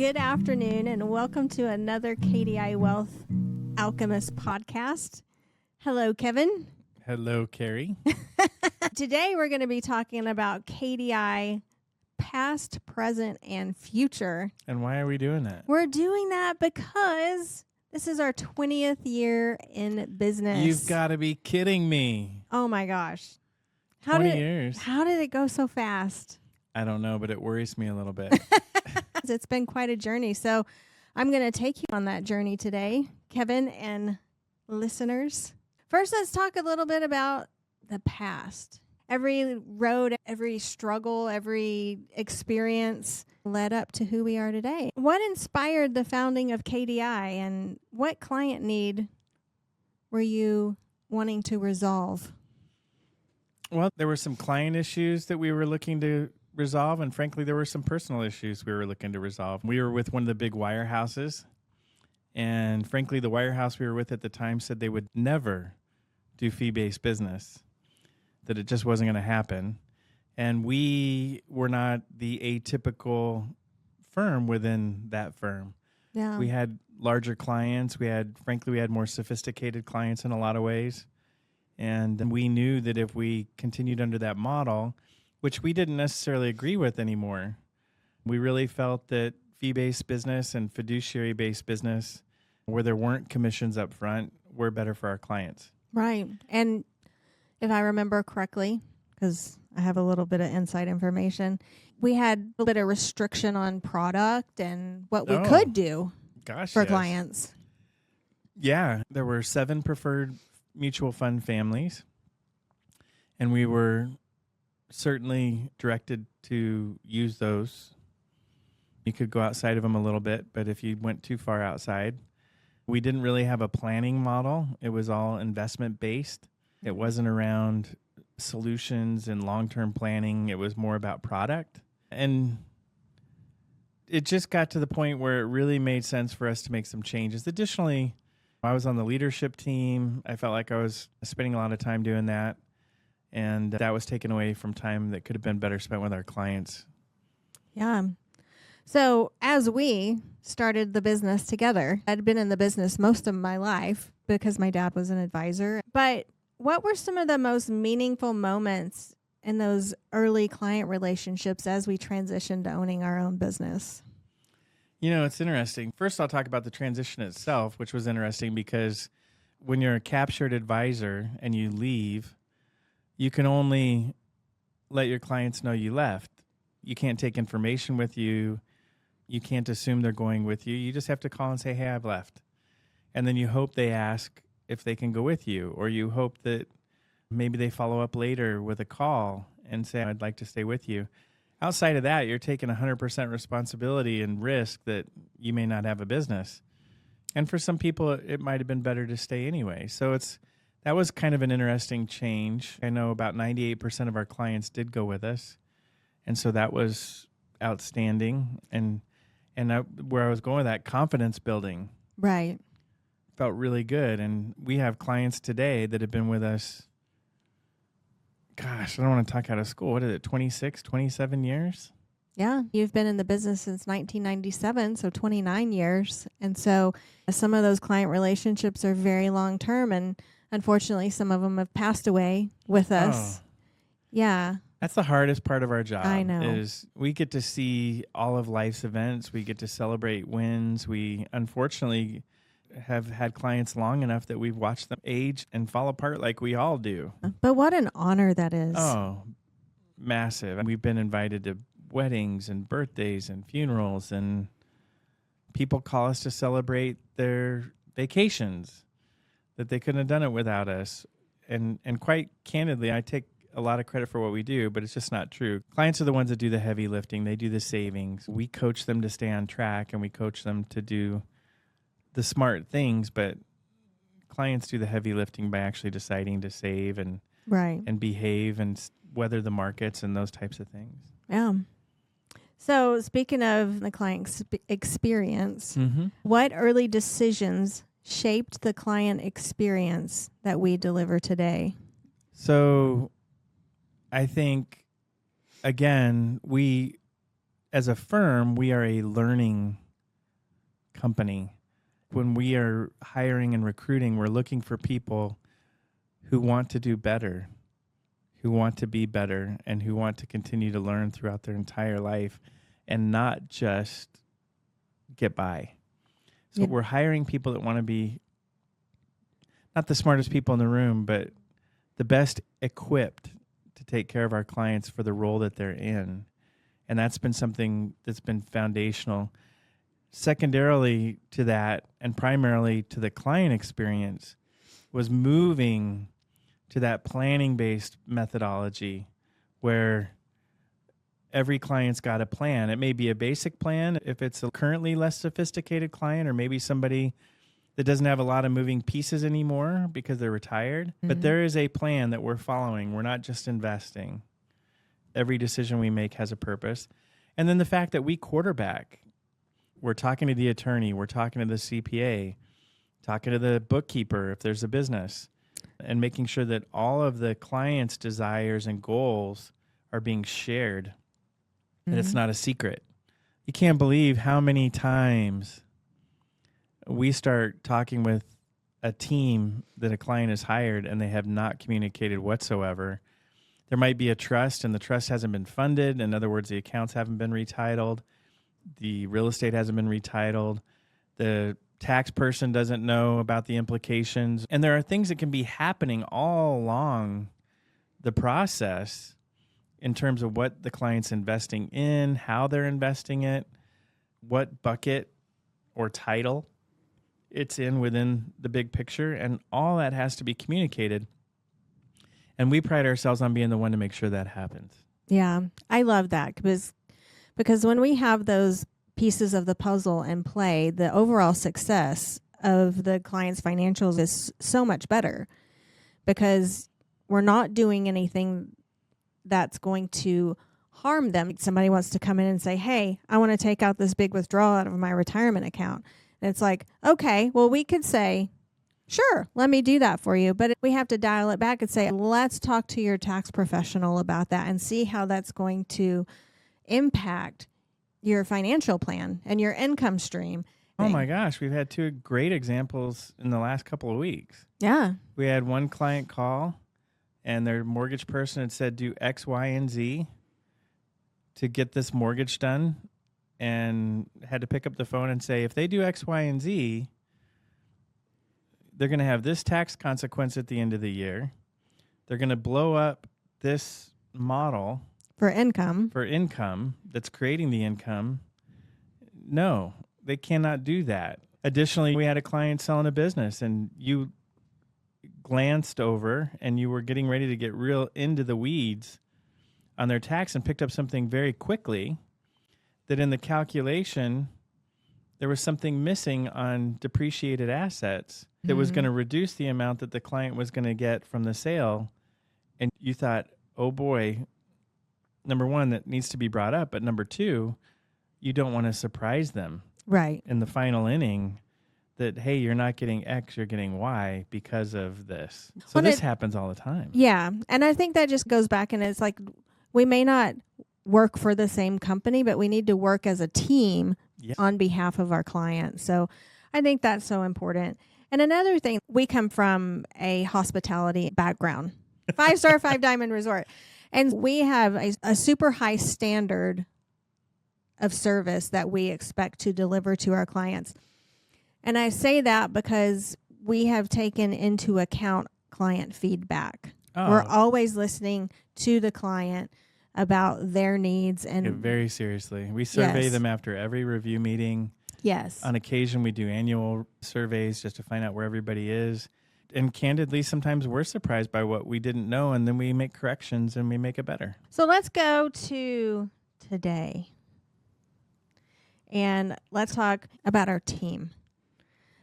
Good afternoon, and welcome to another KDI Wealth Alchemist podcast. Hello, Kevin. Hello, Carrie. Today, we're going to be talking about KDI past, present, and future. And why are we doing that? We're doing that because this is our 20th year in business. You've got to be kidding me. Oh, my gosh. 20 years. How did it go so fast? I don't know, but it worries me a little bit. It's been quite a journey. So I'm going to take you on that journey today, Kevin and listeners. First, let's talk a little bit about the past. Every road, every struggle, every experience led up to who we are today. What inspired the founding of KDI, and what client need were you wanting to resolve? Well, there were some client issues that we were looking to resolve, and frankly, there were some personal issues we were looking to resolve. We were with one of the big wirehouses, and frankly, the wirehouse we were with at the time said they would never do fee-based business, that it just wasn't going to happen. And we were not the atypical firm within that firm. Yeah. We had larger clients. We had more sophisticated clients in a lot of ways. And we knew that if we continued under that model, which we didn't necessarily agree with anymore, we really felt that fee-based business and fiduciary-based business, where there weren't commissions up front, were better for our clients. Right. And if I remember correctly, because I have a little bit of inside information, we had a bit of restriction on product and what we could do for clients. Yeah. There were 7 preferred mutual fund families, and we were certainly directed to use those. You could go outside of them a little bit, but if you went too far outside, we didn't really have a planning model. It was all investment based. It wasn't around solutions and long-term planning. It was more about product. And it just got to the point where it really made sense for us to make some changes. Additionally, I was on the leadership team. I felt like I was spending a lot of time doing that, and that was taken away from time that could have been better spent with our clients. Yeah. So as we started the business together, I'd been in the business most of my life because my dad was an advisor. But what were some of the most meaningful moments in those early client relationships as we transitioned to owning our own business? You know, it's interesting. First, I'll talk about the transition itself, which was interesting because when you're a captured advisor and you leave, you can only let your clients know you left. You can't take information with you. You can't assume they're going with you. You just have to call and say, hey, I've left. And then you hope they ask if they can go with you, or you hope that maybe they follow up later with a call and say, I'd like to stay with you. Outside of that, you're taking 100% responsibility and risk that you may not have a business. And for some people, it might have been better to stay anyway. So that was kind of an interesting change. I know about 98% of our clients did go with us. And so that was outstanding. And where I was going with that, confidence building. Right. Felt really good. And we have clients today that have been with us, gosh, I don't want to talk out of school. What is it, 26, 27 years? Yeah. You've been in the business since 1997, so 29 years. And so some of those client relationships are very long-term, and unfortunately, some of them have passed away with us. Oh. Yeah. That's the hardest part of our job. I know. Is we get to see all of life's events. We get to celebrate wins. We, unfortunately, have had clients long enough that we've watched them age and fall apart like we all do. But what an honor that is. Oh, massive. We've been invited to weddings and birthdays and funerals, and people call us to celebrate their vacations that they couldn't have done it without us. And quite candidly, I take a lot of credit for what we do, but it's just not true. Clients are the ones that do the heavy lifting. They do the savings. We coach them to stay on track, and we coach them to do the smart things, but clients do the heavy lifting by actually deciding to save and behave and weather the markets and those types of things. Yeah. So speaking of the client experience, what early decisions shaped the client experience that we deliver today? So I think, again, we, as a firm, we are a learning company. When we are hiring and recruiting, we're looking for people who want to do better, who want to be better, and who want to continue to learn throughout their entire life and not just get by. So we're hiring people that want to be not the smartest people in the room, but the best equipped to take care of our clients for the role that they're in. And that's been something that's been foundational. Secondarily to that, and primarily to the client experience, was moving to that planning-based methodology where every client's got a plan. It may be a basic plan if it's a currently less sophisticated client, or maybe somebody that doesn't have a lot of moving pieces anymore because they're retired. Mm-hmm. But there is a plan that we're following. We're not just investing. Every decision we make has a purpose. And then the fact that we quarterback, we're talking to the attorney, we're talking to the CPA, talking to the bookkeeper if there's a business, and making sure that all of the client's desires and goals are being shared. And it's not a secret. You can't believe how many times we start talking with a team that a client has hired and they have not communicated whatsoever. There might be a trust and the trust hasn't been funded. In other words, the accounts haven't been retitled. The real estate hasn't been retitled. The tax person doesn't know about the implications. And there are things that can be happening all along the process in terms of what the client's investing in, how they're investing it, what bucket or title it's in within the big picture, and all that has to be communicated. And we pride ourselves on being the one to make sure that happens. Yeah, I love that because when we have those pieces of the puzzle in play, the overall success of the client's financials is so much better because we're not doing anything that's going to harm them. Somebody wants to come in and say, hey, I want to take out this big withdrawal out of my retirement account. And it's like, okay, well, we could say, sure, let me do that for you. But we have to dial it back and say, let's talk to your tax professional about that and see how that's going to impact your financial plan and your income stream. Oh my gosh, we've had two great examples in the last couple of weeks. Yeah. We had one client call and their mortgage person had said, do X, Y, and Z to get this mortgage done, and had to pick up the phone and say, if they do X, Y, and Z, they're going to have this tax consequence at the end of the year. They're going to blow up this model for income that's creating the income. No, they cannot do that. Additionally, we had a client selling a business, and you glanced over and you were getting ready to get real into the weeds on their tax and picked up something very quickly that in the calculation, there was something missing on depreciated assets that was going to reduce the amount that the client was going to get from the sale. And you thought, oh boy, number one, that needs to be brought up. But number two, you don't want to surprise them. Right. In the final inning that, hey, you're not getting X, you're getting Y because of this. So this happens all the time. Yeah. And I think that just goes back, and it's like we may not work for the same company, but we need to work as a team on behalf of our clients. So I think that's so important. And another thing, we come from a hospitality background, 5-star, 5-diamond resort. And we have a super high standard of service that we expect to deliver to our clients. And I say that because we have taken into account client feedback. Oh. We're always listening to the client about their needs. And very seriously. We survey them after every review meeting. Yes. On occasion, we do annual surveys just to find out where everybody is. And candidly, sometimes we're surprised by what we didn't know, and then we make corrections and we make it better. So let's go to today. And let's talk about our team.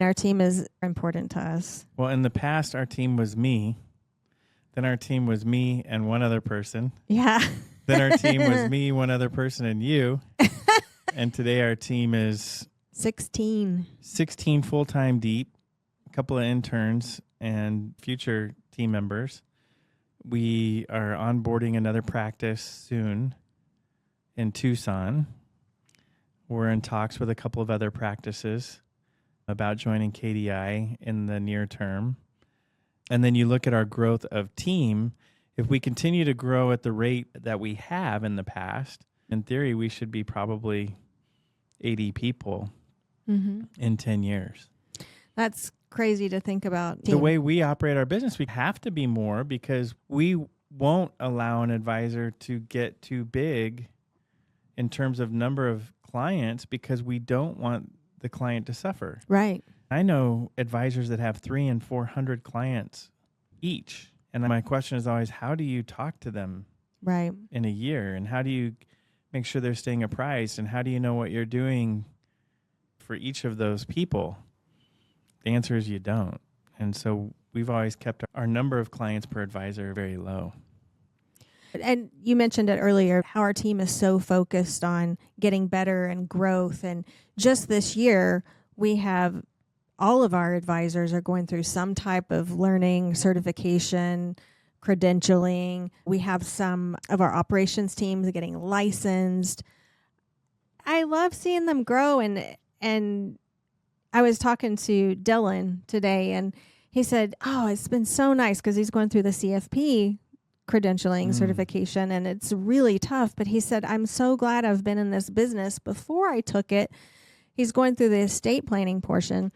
Our team is important to us. Well, in the past, our team was me. Then our team was me and one other person. Yeah. Then our team was me, one other person, and you. And today our team is 16 full-time deep, a couple of interns, and future team members. We are onboarding another practice soon in Tucson. We're in talks with a couple of other practices about joining KDI in the near term. And then you look at our growth of team. If we continue to grow at the rate that we have in the past, in theory, we should be probably 80 people in 10 years. That's crazy to think about. The way we operate our business, we have to be more because we won't allow an advisor to get too big in terms of number of clients because we don't want the client to suffer. Right. I know advisors that have 300 and 400 clients each. And my question is always, how do you talk to them in a year? And how do you make sure they're staying apprised? And how do you know what you're doing for each of those people? The answer is you don't. And so we've always kept our number of clients per advisor very low. And you mentioned it earlier, how our team is so focused on getting better and growth. And just this year, we have all of our advisors are going through some type of learning, certification, credentialing. We have some of our operations teams getting licensed. I love seeing them grow. And I was talking to Dylan today, and he said, oh, it's been so nice because he's going through the CFP credentialing certification, and it's really tough. But he said, I'm so glad I've been in this business before I took it. He's going through the estate planning portion,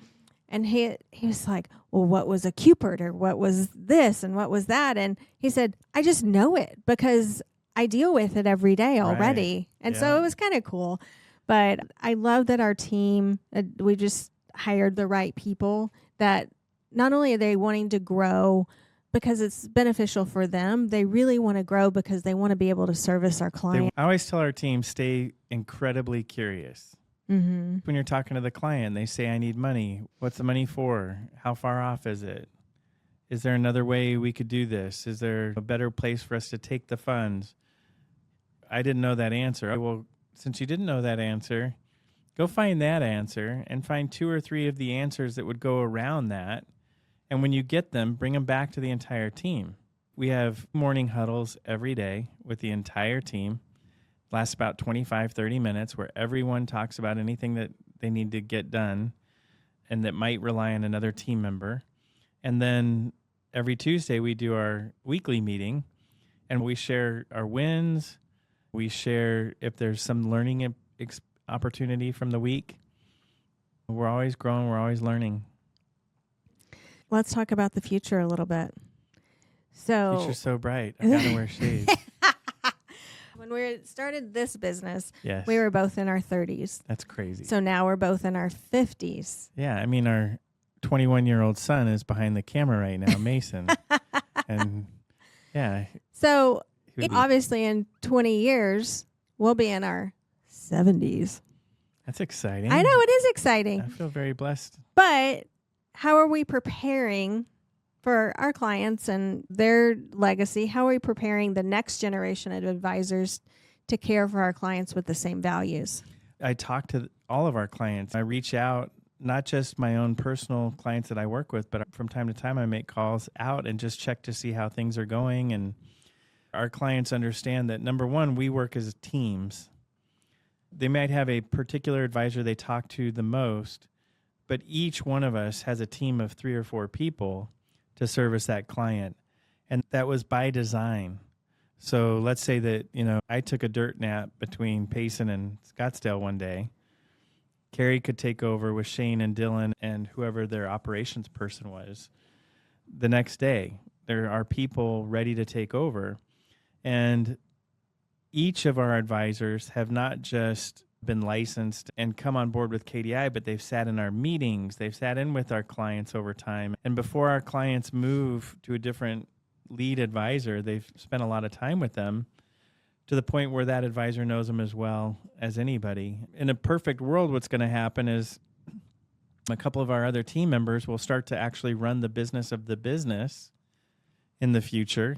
and he was like, well, what was a Cupid, or what was this, and what was that? And he said, I just know it because I deal with it every day already. Right. And so it was kind of cool. But I love that our team, we just hired the right people that not only are they wanting to grow because it's beneficial for them, they really want to grow because they want to be able to service our client. I always tell our team, stay incredibly curious. When you're talking to the client, they say, I need money. What's the money for? How far off is it? Is there another way we could do this? Is there a better place for us to take the funds? I didn't know that answer. Well, since you didn't know that answer, go find that answer and find 2 or 3 of the answers that would go around that. And when you get them, bring them back to the entire team. We have morning huddles every day with the entire team. Lasts about 25, 30 minutes where everyone talks about anything that they need to get done and that might rely on another team member. And then every Tuesday we do our weekly meeting and we share our wins. We share if there's some learning opportunity from the week. We're always growing. We're always learning. Let's talk about the future a little bit. So, future's so bright. I gotta wear shades. When we started this business, yes, we were both in our 30s. That's crazy. So now we're both in our 50s. Yeah, I mean, our 21-year-old son is behind the camera right now, Mason. And yeah. So obviously in 20 years, we'll be in our 70s. That's exciting. I know, it is exciting. I feel very blessed. But how are we preparing for our clients and their legacy? How are we preparing the next generation of advisors to care for our clients with the same values? I talk to all of our clients. I reach out, not just my own personal clients that I work with, but from time to time I make calls out and just check to see how things are going. And our clients understand that, number one, we work as teams. They might have a particular advisor they talk to the most, but each one of us has a team of 3 or 4 people to service that client. And that was by design. So let's say that, I took a dirt nap between Payson and Scottsdale one day. Carrie could take over with Shane and Dylan and whoever their operations person was. The next day, there are people ready to take over. And each of our advisors have not just been licensed and come on board with KDI, but they've sat in our meetings, they've sat in with our clients over time. And before our clients move to a different lead advisor, they've spent a lot of time with them to the point where that advisor knows them as well as anybody. In a perfect world, what's going to happen is a couple of our other team members will start to actually run the business of the business in the future.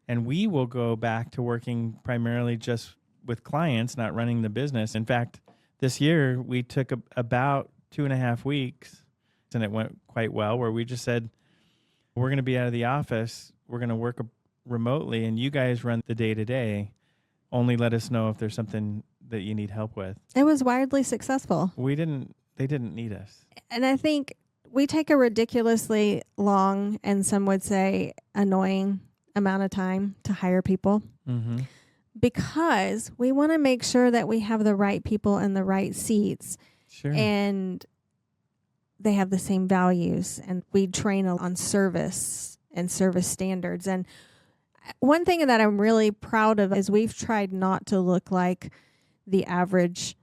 And we will go back to working primarily just with clients, not running the business. In fact, this year we took about 2.5 weeks, and it went quite well, where we just said, we're going to be out of the office, we're going to work remotely, and you guys run the day-to-day. Only let us know if there's something that you need help with. It was wildly successful. They didn't need us. And I think we take a ridiculously long, and some would say annoying, amount of time to hire people because we want to make sure that we have the right people in the right seats. Sure. And they have the same values, and we train on service and service standards. And one thing that I'm really proud of is we've tried not to look like the average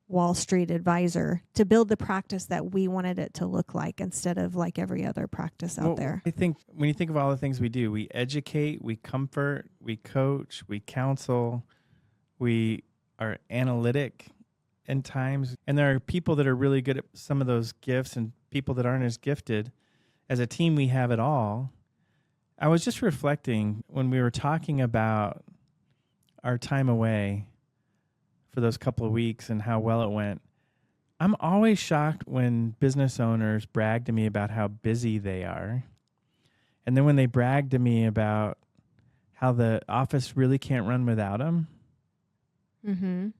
Wall Street advisor, to build the practice that we wanted it to look like instead of like every other practice out there. I think when you think of all the things we do, we educate, we comfort, we coach, we counsel, we are analytic in times. And there are people that are really good at some of those gifts and people that aren't as gifted. As a team, we have it all. I was just reflecting when we were talking about our time away for those couple of weeks and how well it went. I'm always shocked when business owners brag to me about how busy they are. And then when they brag to me about how the office really can't run without them.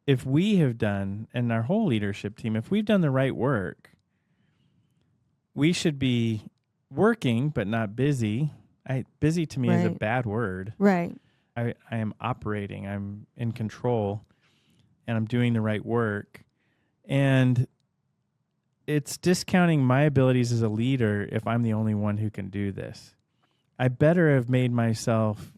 If we have done, and our whole leadership team, if we've done the right work, we should be working but not busy. Busy to me is a bad word. Right. I am operating. I'm in control. And I'm doing the right work. And it's discounting my abilities as a leader if I'm the only one who can do this. I better have made myself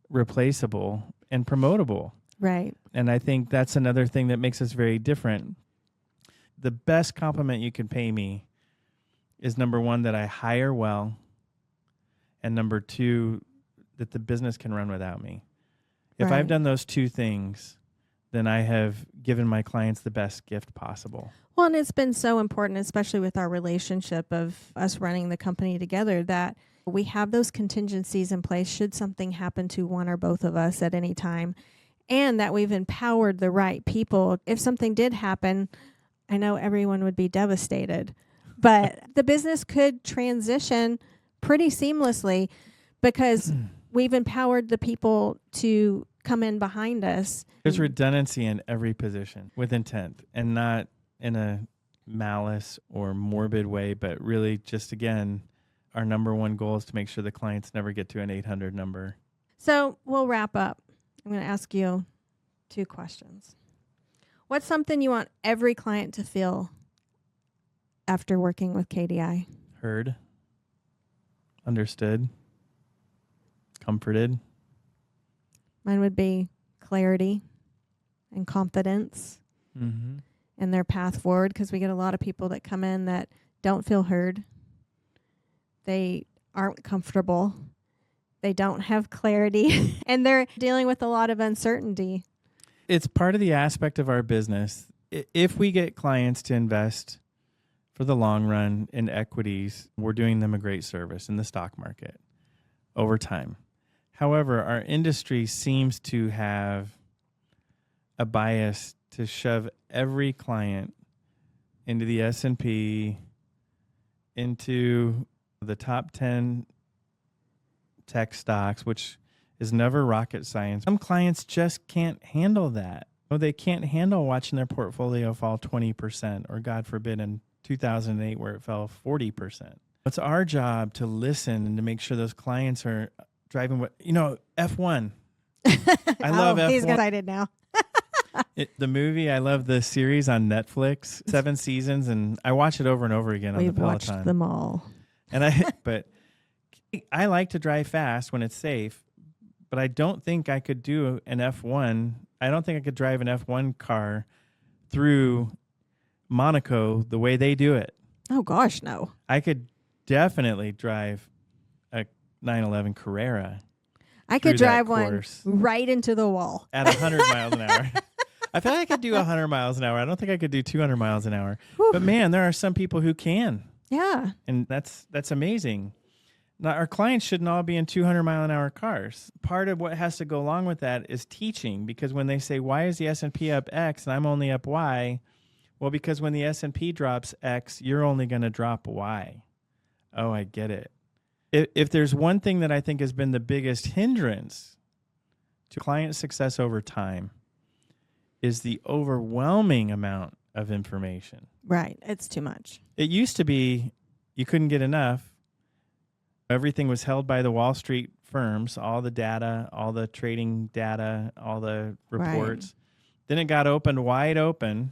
replaceable and promotable. Right. And I think that's another thing that makes us very different. The best compliment you can pay me is, number one, that I hire well, and number two, that the business can run without me. If I've done those two things, then I have given my clients the best gift possible. Well, and it's been so important, especially with our relationship of us running the company together, that we have those contingencies in place should something happen to one or both of us at any time, and that we've empowered the right people. If something did happen, I know everyone would be devastated, but the business could transition pretty seamlessly because we've empowered the people to come in behind us. There's redundancy in every position with intent, and not in a malice or morbid way, but really just, again, our number one goal is to make sure the clients never get to an 800 number. So we'll wrap up. I'm going to ask you 2 questions. What's something you want every client to feel after working with KDI? Heard, understood, comforted. Mine would be clarity and confidence in their path forward, because we get a lot of people that come in that don't feel heard. They aren't comfortable. They don't have clarity, and they're dealing with a lot of uncertainty. It's part of the aspect of our business. If we get clients to invest for the long run in equities, we're doing them a great service in the stock market over time. However, our industry seems to have a bias to shove every client into the S&P, into the top 10 tech stocks, which is never rocket science. Some clients just can't handle that. They can't handle watching their portfolio fall 20%, or God forbid in 2008 where it fell 40%. It's our job to listen and to make sure those clients are driving F1. I love F1. He's excited now. The movie, I love the series on Netflix, 7 seasons, and I watch it over and over again on the Peloton. We've watched them all. But I like to drive fast when it's safe, but I don't think I could do an F1. I don't think I could drive an F1 car through Monaco the way they do it. Oh, gosh, no. I could definitely drive a 911 Carrera. I could drive one right into the wall. At 100 miles an hour. I feel like I could do 100 miles an hour. I don't think I could do 200 miles an hour. Whew. But man, there are some people who can. Yeah. And that's amazing. Now, our clients shouldn't all be in 200 mile an hour cars. Part of what has to go along with that is teaching, because when they say, why is the S&P up X and I'm only up Y? Well, because when the S&P drops X, you're only going to drop Y. Oh, I get it. If there's one thing that I think has been the biggest hindrance to client success over time, is the overwhelming amount of information. Right. It's too much. It used to be you couldn't get enough. Everything was held by the Wall Street firms, all the data, all the trading data, all the reports. Right. Then it got opened wide open,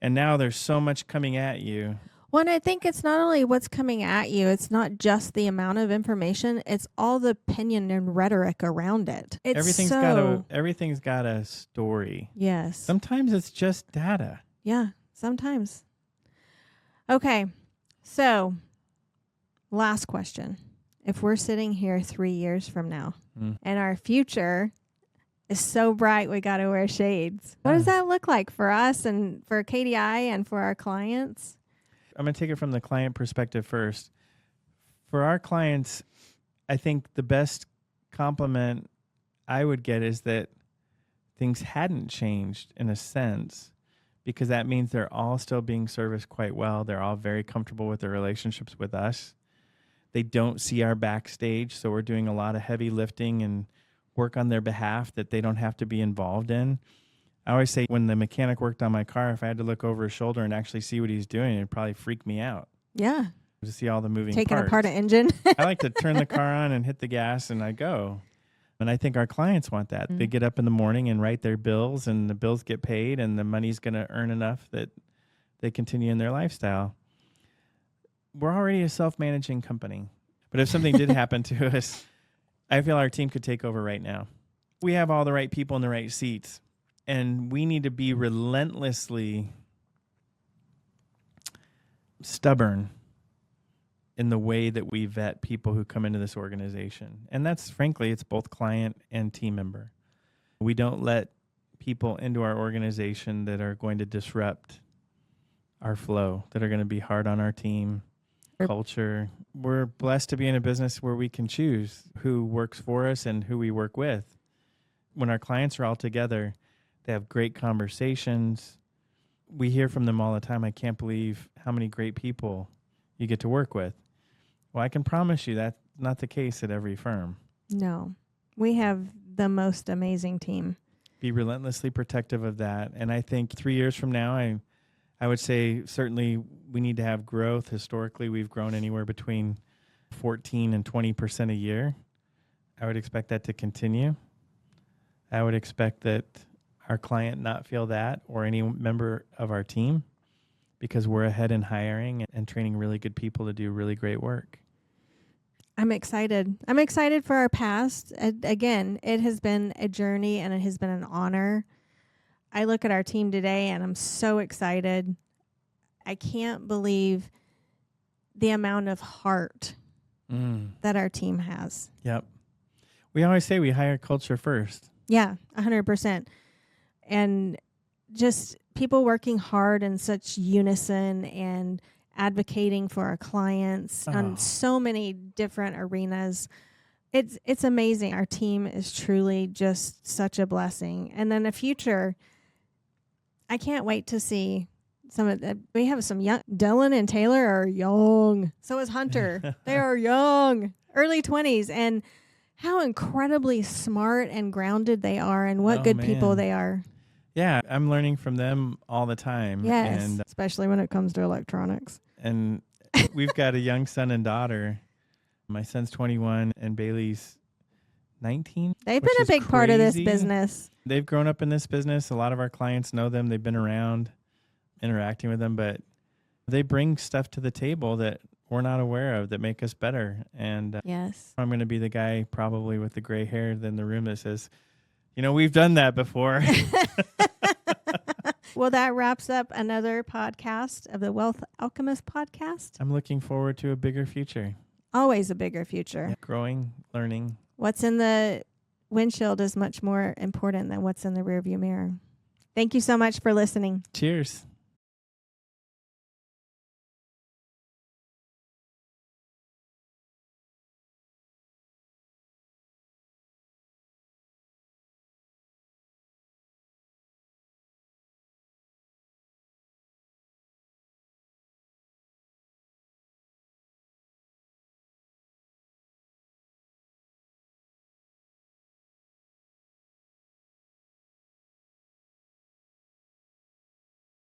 and now there's so much coming at you. Well, and I think it's not only what's coming at you, it's not just the amount of information, it's all the opinion and rhetoric around it. It's everything's got a story. Yes. Sometimes it's just data. Yeah, sometimes. Okay. So, last question. If we're sitting here 3 years from now and our future is so bright we got to wear shades, what does that look like for us and for KDI and for our clients? I'm going to take it from the client perspective first. For our clients, I think the best compliment I would get is that things hadn't changed in a sense, because that means they're all still being serviced quite well. They're all very comfortable with their relationships with us. They don't see our backstage, so we're doing a lot of heavy lifting and work on their behalf that they don't have to be involved in. I always say when the mechanic worked on my car, if I had to look over his shoulder and actually see what he's doing, it'd probably freak me out. Yeah. To see all the moving Taking parts. apart an engine. I like to turn the car on and hit the gas and I go. And I think our clients want that. They get up in the morning and write their bills, and the bills get paid, and the money's going to earn enough that they continue in their lifestyle. We're already a self-managing company. But if something did happen to us, I feel our team could take over right now. We have all the right people in the right seats, and we need to be relentlessly stubborn in the way that we vet people who come into this organization. And that's, frankly, it's both client and team member. We don't let people into our organization that are going to disrupt our flow, that are going to be hard on our team, culture. We're blessed to be in a business where we can choose who works for us and who we work with. When our clients are all together, they have great conversations. We hear from them all the time, I can't believe how many great people you get to work with. Well, I can promise you that's not the case at every firm. No. We have the most amazing team. Be relentlessly protective of that. And I think 3 years from now, I would say certainly we need to have growth. Historically, we've grown anywhere between 14 and 20% a year. I would expect that to continue. I would expect that our client not feel that, or any member of our team, because we're ahead in hiring and training really good people to do really great work. I'm excited. I'm excited for our past. Again, it has been a journey and it has been an honor. I look at our team today and I'm so excited. I can't believe the amount of heart that our team has. Yep. We always say we hire culture first. Yeah, 100%. And just people working hard in such unison and advocating for our clients on so many different arenas. It's amazing. Our team is truly just such a blessing. And then the future, I can't wait to see some of the, we have some young, Dylan and Taylor are young. So is Hunter. They are young, early 20s. And how incredibly smart and grounded they are, and what good people they are. Yeah, I'm learning from them all the time. Yes, and, especially when it comes to electronics. And we've got a young son and daughter. My son's 21 and Bailey's 19. They've been a big part of this business. They've grown up in this business. A lot of our clients know them. They've been around interacting with them, but they bring stuff to the table that we're not aware of that make us better. And yes, I'm going to be the guy probably with the gray hair in the room that says, you know, we've done that before. Well, that wraps up another podcast of the Wealth Alchemist podcast. I'm looking forward to a bigger future. Always a bigger future. Yeah, growing, learning. What's in the windshield is much more important than what's in the rearview mirror. Thank you so much for listening. Cheers.